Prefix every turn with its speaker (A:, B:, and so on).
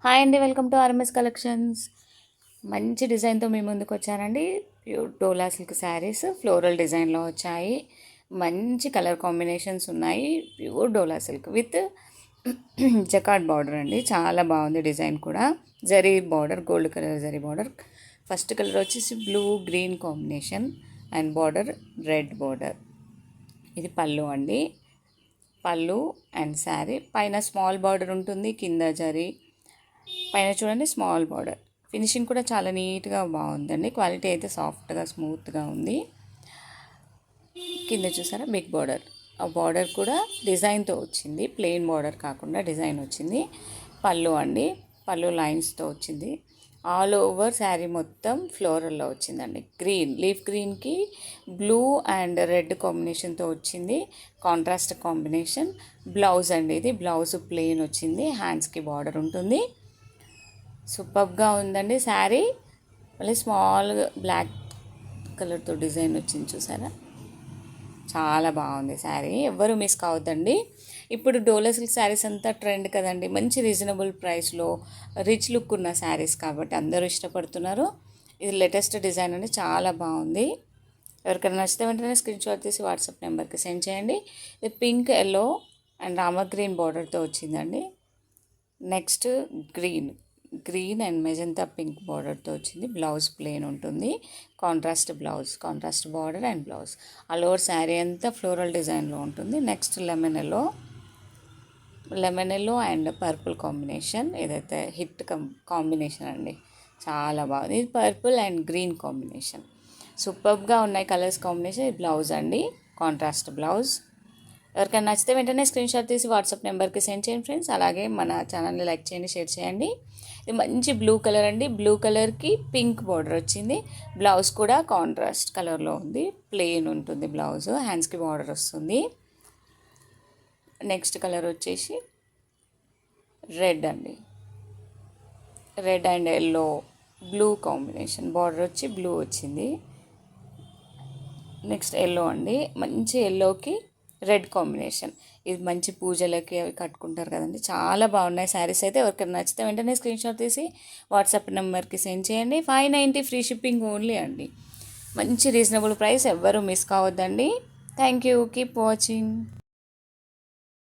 A: Hi అండి, welcome to RMS collections. మంచి డిజైన్తో మీ ముందుకు వచ్చానండి. Pure Dola silk saris floral డిజైన్లో వచ్చాయి. మంచి కలర్ కాంబినేషన్స్ ఉన్నాయి. Pure Dola silk with jacquard border అండి. చాలా బాగుంది డిజైన్ కూడా. Zari border, gold colour zari border. First colour వచ్చేసి blue green combination and border red border. ఇది పళ్ళు అండి. పళ్ళు అండ్ శారీ పైన స్మాల్ బార్డర్ ఉంటుంది, కింద జరీ, పైన చూడండి స్మాల్ బార్డర్. ఫినిషింగ్ కూడా చాలా నీట్గా బాగుందండి. క్వాలిటీ అయితే సాఫ్ట్గా స్మూత్గా ఉంది. కింద చూసారా బిగ్ బార్డర్. ఆ బార్డర్ కూడా డిజైన్తో వచ్చింది, ప్లెయిన్ బార్డర్ కాకుండా డిజైన్ వచ్చింది. పళ్ళు అండి, పళ్ళు లైన్స్తో వచ్చింది. ఆల్ ఓవర్ శారీ మొత్తం ఫ్లోరల్లో వచ్చిందండి. గ్రీన్ లీఫ్ గ్రీన్కి బ్లూ అండ్ రెడ్ కాంబినేషన్తో వచ్చింది. Contrast combination. బ్లౌజ్ అండి, ఇది బ్లౌజ్ ప్లెయిన్ వచ్చింది. హ్యాండ్స్కి బార్డర్ ఉంటుంది. సూపర్గా ఉందండి శారీ. మళ్ళీ స్మాల్ బ్లాక్ కలర్తో డిజైన్ వచ్చింది చూసారా, చాలా బాగుంది శారీ. ఎవ్వరూ మిస్ కావద్దండి. ఇప్పుడు డోలా సిల్క్ శారీస్ అంతా ట్రెండ్ కదండి. మంచి రీజనబుల్ ప్రైస్లో రిచ్ లుక్ ఉన్న శారీస్ కాబట్టి అందరూ ఇష్టపడుతున్నారు. ఇది లేటెస్ట్ డిజైన్ అండి, చాలా బాగుంది. ఎవరికైనా నచ్చితే వెంటనే స్క్రీన్ షాట్ తీసి వాట్సాప్ నెంబర్కి సెండ్ చేయండి. ఇది pink, yellow and Rama green బార్డర్తో వచ్చిందండి. Next green and magenta pink బార్డర్తో వచ్చింది. బ్లౌజ్ ప్లెయిన్ ఉంటుంది. Contrast blouse, contrast border and blouse. All over sari అంతా ఫ్లోరల్ డిజైన్లో ఉంటుంది. Next lemon yellow and purple combination. ఏదైతే హిట్ కాంబినేషన్ అండి, చాలా బాగుంది. ఇది పర్పుల్ అండ్ గ్రీన్ కాంబినేషన్. సూపర్గా ఉన్నాయి కలర్స్ కాంబినేషన్. ఇది బ్లౌజ్ అండి, కాంట్రాస్ట్ బ్లౌజ్. ఎవరికైనా నచ్చితే వెంటనే స్క్రీన్ షాట్ తీసి వాట్సాప్ నెంబర్కి సెండ్ చేయండి ఫ్రెండ్స్. అలాగే మన ఛానల్ని లైక్ చేయండి, షేర్ చేయండి. ఇది మంచి బ్లూ కలర్ అండి. బ్లూ కలర్కి పింక్ బార్డర్ వచ్చింది. బ్లౌజ్ కూడా కాంట్రాస్ట్ కలర్లో ఉంది. ప్లెయిన్ ఉంటుంది బ్లౌజ్, హ్యాండ్స్కి బార్డర్ వస్తుంది. నెక్స్ట్ కలర్ వచ్చేసి రెడ్ అండి. Red and yellow blue combination. Border వచ్చి బ్లూ వచ్చింది. నెక్స్ట్ ఎల్లో అండి, మంచి ఎల్లోకి రెడ్ కాంబినేషన్. ఇది మంచి పూజలకి అవి కట్టుకుంటారు కదండి, చాలా బాగున్నాయి శారీస్ అయితే. ఎవరికైనా నచ్చితే వెంటనే స్క్రీన్ షాట్ తీసి వాట్సాప్ నెంబర్కి సెండ్ చేయండి. 590 ఫ్రీ షిప్పింగ్ ఓన్లీ అండి. మంచి రీజనబుల్ ప్రైస్, ఎవ్వరూ మిస్ కావద్దండి. Thank you, keep watching.